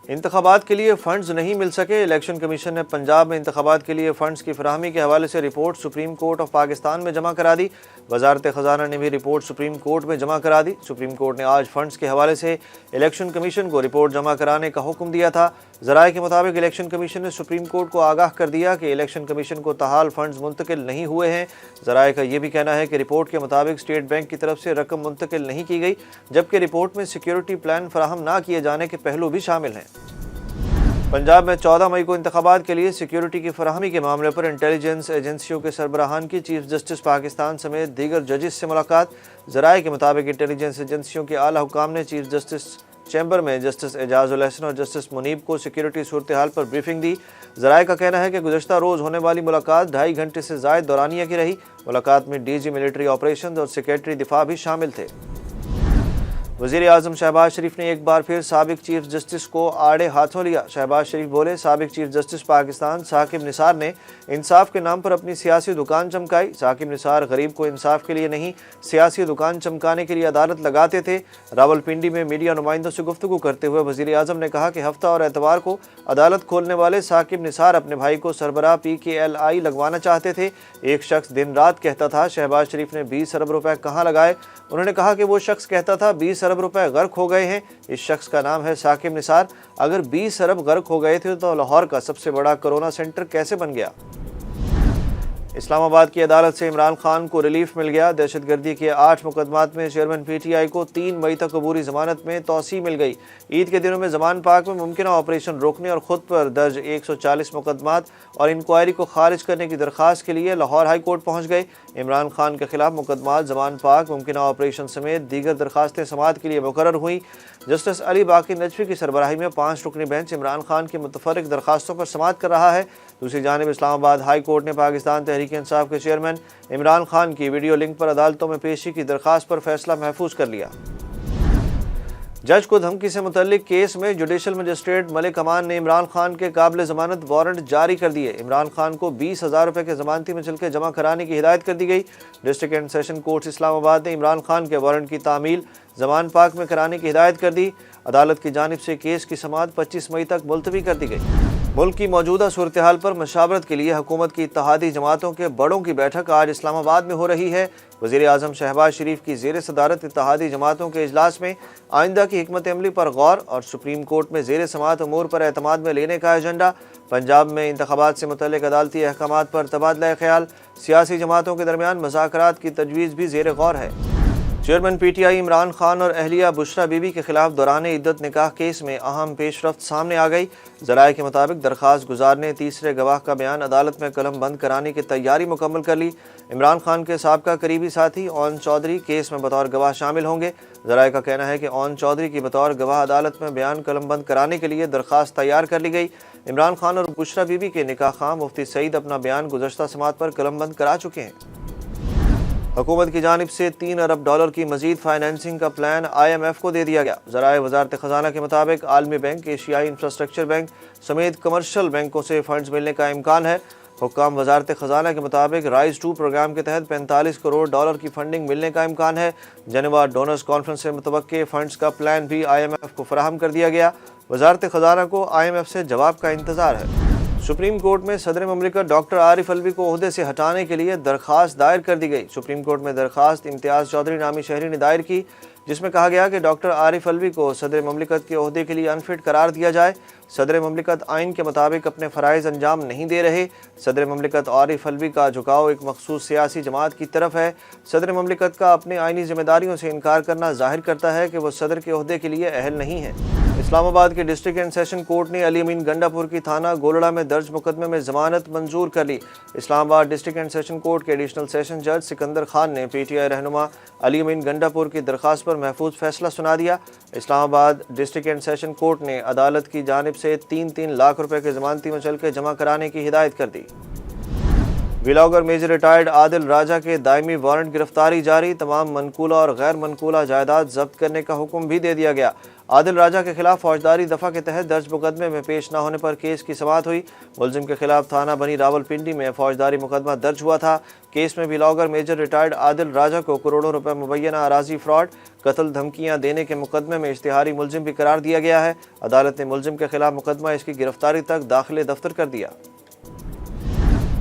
انتخابات کے لیے فنڈز نہیں مل سکے، الیکشن کمیشن نے پنجاب میں انتخابات کے لیے فنڈز کی فراہمی کے حوالے سے report supreme court of Pakistan میں جمع کرا دی۔ وزارت خزانہ نے بھی رپورٹ سپریم کورٹ میں جمع کرا دی۔ سپریم کورٹ نے آج فنڈز کے حوالے سے الیکشن کمیشن کو رپورٹ جمع کرانے کا حکم دیا تھا۔ ذرائع کے مطابق الیکشن کمیشن نے سپریم کورٹ کو آگاہ کر دیا کہ الیکشن کمیشن کو تاحال فنڈز منتقل نہیں ہوئے ہیں۔ ذرائع کا یہ بھی کہنا ہے کہ رپورٹ کے مطابق اسٹیٹ بینک کی طرف سے رقم منتقل نہیں کی گئی، جبکہ رپورٹ میں سیکیورٹی پلان فراہم نہ کیے جانے کے پہلو بھی شامل ہیں۔ پنجاب میں 14 مئی کو انتخابات کے لیے سیکیورٹی کی فراہمی کے معاملے پر انٹیلیجنس ایجنسیوں کے سربراہان کی چیف جسٹس پاکستان سمیت دیگر ججز سے ملاقات۔ ذرائع کے مطابق انٹیلیجنس ایجنسیوں کے اعلیٰ حکام نے چیف جسٹس چیمبر میں جسٹس اعجاز الحسن اور جسٹس منیب کو سیکیورٹی صورتحال پر بریفنگ دی۔ ذرائع کا کہنا ہے کہ گزشتہ روز ہونے والی ملاقات 2.5 گھنٹے سے زائد دورانیہ کی رہی۔ ملاقات میں ڈی جی ملٹری آپریشنز اور سیکریٹری دفاع بھی شامل تھے۔ وزیر اعظم شہباز شریف نے ایک بار پھر سابق چیف جسٹس کو آڑے ہاتھوں لیا۔ شہباز شریف بولے، سابق چیف جسٹس پاکستان ثاقب نثار نے انصاف کے نام پر اپنی سیاسی دکان چمکائی۔ ثاقب نثار غریب کو انصاف کے لیے نہیں، سیاسی دکان چمکانے کے لیے عدالت لگاتے تھے۔ راولپنڈی میں میڈیا نمائندوں سے گفتگو کرتے ہوئے وزیر اعظم نے کہا کہ ہفتہ اور اتوار کو عدالت کھولنے والے ثاقب نثار اپنے بھائی کو سربراہ PKLI لگوانا چاہتے تھے۔ ایک شخص دن رات کہتا تھا شہباز شریف نے 20 ارب روپے کہاں لگائے؟ انہوں نے کہا کہ وہ شخص کہتا تھا 20 ارب روپے غرق ہو گئے ہیں۔ اس شخص کا نام ہے ثاقب نثار۔ اگر 20 ارب غرق ہو گئے تھے تو لاہور کا سب سے بڑا کورونا سینٹر کیسے بن گیا؟ اسلام آباد کی عدالت سے عمران خان کو ریلیف مل گیا۔ دہشت گردی کے 8 مقدمات میں چیئرمین PTI کو 3 مئی تک عبوری ضمانت میں توسیع مل گئی۔ عید کے دنوں میں زمان پاک میں ممکنہ آپریشن روکنے اور خود پر درج 140 مقدمات اور انکوائری کو خارج کرنے کی درخواست کے لیے لاہور ہائی کورٹ پہنچ گئے۔ عمران خان کے خلاف مقدمات، زمان پاک، ممکنہ آپریشن سمیت دیگر درخواستیں سماعت کے لیے مقرر ہوئیں۔ جسٹس علی باقی نجفی کی سربراہی میں 5 رکنی بینچ عمران خان کی متفرق درخواستوں پر سماعت کر رہا ہے۔ دوسری جانب اسلام آباد ہائی کورٹ نے پاکستان تحریک انصاف کے چیئرمین عمران خان کی ویڈیو لنک پر عدالتوں میں پیشی کی درخواست پر فیصلہ محفوظ کر لیا۔ جج کو دھمکی سے متعلق کیس میں جوڈیشل مجسٹریٹ ملک امان نے عمران خان کے قابل ضمانت وارنٹ جاری کر دیے۔ عمران خان کو 20,000 روپے کے ضمانتی مچلکے جمع کرانے کی ہدایت کر دی گئی۔ ڈسٹرکٹ اینڈ سیشن کورٹ اسلام آباد نے عمران خان کے وارنٹ کی تعمیل زمان پاک میں کرانے کی ہدایت کر دی۔ عدالت کی جانب سے کیس کی سماعت 25 مئی تک ملتوی کر دی گئی۔ ملک کی موجودہ صورتحال پر مشاورت کے لیے حکومت کی اتحادی جماعتوں کے بڑوں کی بیٹھک آج اسلام آباد میں ہو رہی ہے۔ وزیر اعظم شہباز شریف کی زیر صدارت اتحادی جماعتوں کے اجلاس میں آئندہ کی حکمت عملی پر غور اور سپریم کورٹ میں زیر سماعت امور پر اعتماد میں لینے کا ایجنڈا۔ پنجاب میں انتخابات سے متعلق عدالتی احکامات پر تبادلہ خیال، سیاسی جماعتوں کے درمیان مذاکرات کی تجویز بھی زیر غور ہے۔ چیئرمین PTI عمران خان اور اہلیہ بشرا بی بی کے خلاف دوران عدت نکاح کیس میں اہم پیش رفت سامنے آ گئی۔ ذرائع کے مطابق درخواست گزار نے تیسرے گواہ کا بیان عدالت میں قلم بند کرانے کی تیاری مکمل کر لی۔ عمران خان کے سابقہ قریبی ساتھی اون چودھری کیس میں بطور گواہ شامل ہوں گے۔ ذرائع کا کہنا ہے کہ اون چودھری کی بطور گواہ عدالت میں بیان قلم بند کرانے کے لیے درخواست تیار کر لی گئی۔ عمران خان اور بشرا بی بی کے نکاح خواہ مفتی سعید اپنا بیان گزشتہ سماعت پر قلم بند کرا چکے ہیں۔ حکومت کی جانب سے 3 ارب ڈالر کی مزید فائنینسنگ کا پلان IMF کو دے دیا گیا۔ ذرائع وزارت خزانہ کے مطابق عالمی بینک، ایشیائی انفراسٹرکچر بینک سمیت کمرشل بینکوں سے فنڈز ملنے کا امکان ہے۔ حکام وزارت خزانہ کے مطابق رائز 2 پروگرام کے تحت 45 کروڑ ڈالر کی فنڈنگ ملنے کا امکان ہے۔ جنیوا ڈونرز کانفرنس سے متوقع فنڈز کا پلان بھی IMF کو فراہم کر دیا گیا۔ وزارت خزانہ کو IMF سے جواب کا انتظار ہے۔ سپریم کورٹ میں صدر مملکت ڈاکٹر عارف الوی کو عہدے سے ہٹانے کے لیے درخواست دائر کر دی گئی۔ سپریم کورٹ میں درخواست امتیاز چودھری نامی شہری نے دائر کی، جس میں کہا گیا کہ ڈاکٹر عارف الوی کو صدر مملکت کے عہدے کے لیے انفٹ قرار دیا جائے۔ صدر مملکت آئین کے مطابق اپنے فرائض انجام نہیں دے رہے۔ صدر مملکت عارف الوی کا جھکاؤ ایک مخصوص سیاسی جماعت کی طرف ہے۔ صدر مملکت کا اپنے آئینی ذمہ داریوں سے انکار کرنا ظاہر کرتا ہے کہ وہ صدر کے عہدے کے لیے اہل نہیں ہے۔ اسلام آباد کے ڈسٹرکٹ اینڈ سیشن کورٹ نے علی امین گنڈا پور کی تھانہ گولڑا میں درج مقدمے میں ضمانت منظور کر لی۔ اسلام آباد ڈسٹرکٹ اینڈ سیشن کورٹ کے ایڈیشنل سیشن جج سکندر خان نے PTI رہنما علی امین گنڈا پور کی درخواست پر محفوظ فیصلہ سنا دیا۔ اسلام آباد ڈسٹرکٹ اینڈ سیشن کورٹ نے عدالت کی جانب سے 3 لاکھ روپے کے ضمانتی مچلکے جمع کرانے کی ہدایت کر دی۔ ولاگر میجر ریٹائرڈ عادل راجہ کے دائمی وارنٹ گرفتاری جاری، تمام منقولہ اور غیر منقولہ جائیداد ضبط کرنے کا حکم بھی دے دیا گیا۔ عادل راجہ کے خلاف فوجداری دفعہ کے تحت درج مقدمے میں پیش نہ ہونے پر کیس کی سماعت ہوئی۔ ملزم کے خلاف تھانہ بنی راولپنڈی میں فوجداری مقدمہ درج ہوا تھا۔ کیس میں بلاگر میجر ریٹائرڈ عادل راجہ کو کروڑوں روپے مبینہ اراضی فراڈ، قتل دھمکیاں دینے کے مقدمے میں اشتہاری ملزم بھی قرار دیا گیا ہے۔ عدالت نے ملزم کے خلاف مقدمہ اس کی گرفتاری تک داخل دفتر کر دیا۔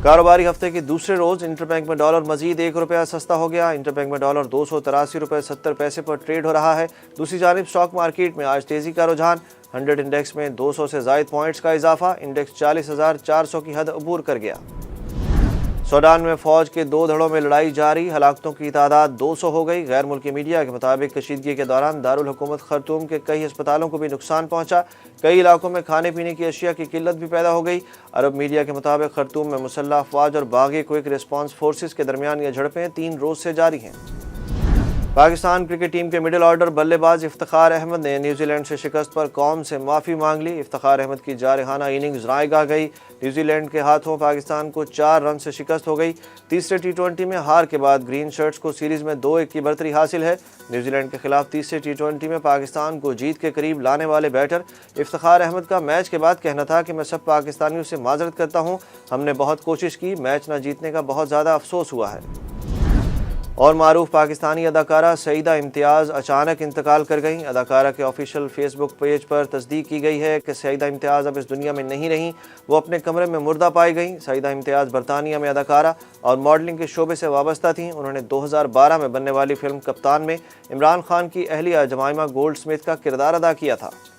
کاروباری ہفتے کے دوسرے روز انٹر بینک میں ڈالر مزید ₹1 سستا ہو گیا۔ انٹر بینک میں ڈالر ₹283.70 پر ٹریڈ ہو رہا ہے۔ دوسری جانب اسٹاک مارکیٹ میں آج تیزی کا رجحان، 100 انڈیکس میں 200 سے زائد پوائنٹس کا اضافہ، انڈیکس 40,400 کی حد عبور کر گیا۔ سوڈان میں فوج کے 2 دھڑوں میں لڑائی جاری، ہلاکتوں کی تعداد 200 ہو گئی۔ غیر ملکی میڈیا کے مطابق کشیدگی کے دوران دارالحکومت خرطوم کے کئی ہسپتالوں کو بھی نقصان پہنچا۔ کئی علاقوں میں کھانے پینے کی اشیاء کی قلت بھی پیدا ہو گئی۔ عرب میڈیا کے مطابق خرطوم میں مسلح افواج اور باغی کوئک ریسپانس فورسز کے درمیان یہ جھڑپیں 3 روز سے جاری ہیں۔ پاکستان کرکٹ ٹیم کے مڈل آرڈر بلے باز افتخار احمد نے نیوزی لینڈ سے شکست پر قوم سے معافی مانگ لی۔ افتخار احمد کی جارحانہ اننگز رائے گاہ گئی۔ نیوزی لینڈ کے ہاتھوں پاکستان کو 4 رن سے شکست ہو گئی۔ تیسرے ٹی20 میں ہار کے بعد گرین شرٹس کو سیریز میں 2-1 کی برتری حاصل ہے۔ نیوزی لینڈ کے خلاف تیسرے ٹی20 میں پاکستان کو جیت کے قریب لانے والے بیٹر افتخار احمد کا میچ کے بعد کہنا تھا کہ میں سب پاکستانیوں سے معذرت کرتا ہوں، ہم نے بہت کوشش کی، میچ نہ جیتنے کا بہت زیادہ افسوس ہوا ہے۔ اور معروف پاکستانی اداکارہ سعیدہ امتیاز اچانک انتقال کر گئیں۔ اداکارہ کے آفیشیل فیس بک پیج پر تصدیق کی گئی ہے کہ سعیدہ امتیاز اب اس دنیا میں نہیں رہیں، وہ اپنے کمرے میں مردہ پائی گئیں۔ سعیدہ امتیاز برطانیہ میں اداکارہ اور ماڈلنگ کے شعبے سے وابستہ تھیں۔ انہوں نے 2012 میں بننے والی فلم کپتان میں عمران خان کی اہلیہ جمائمہ گولڈ سمتھ کا کردار ادا کیا تھا۔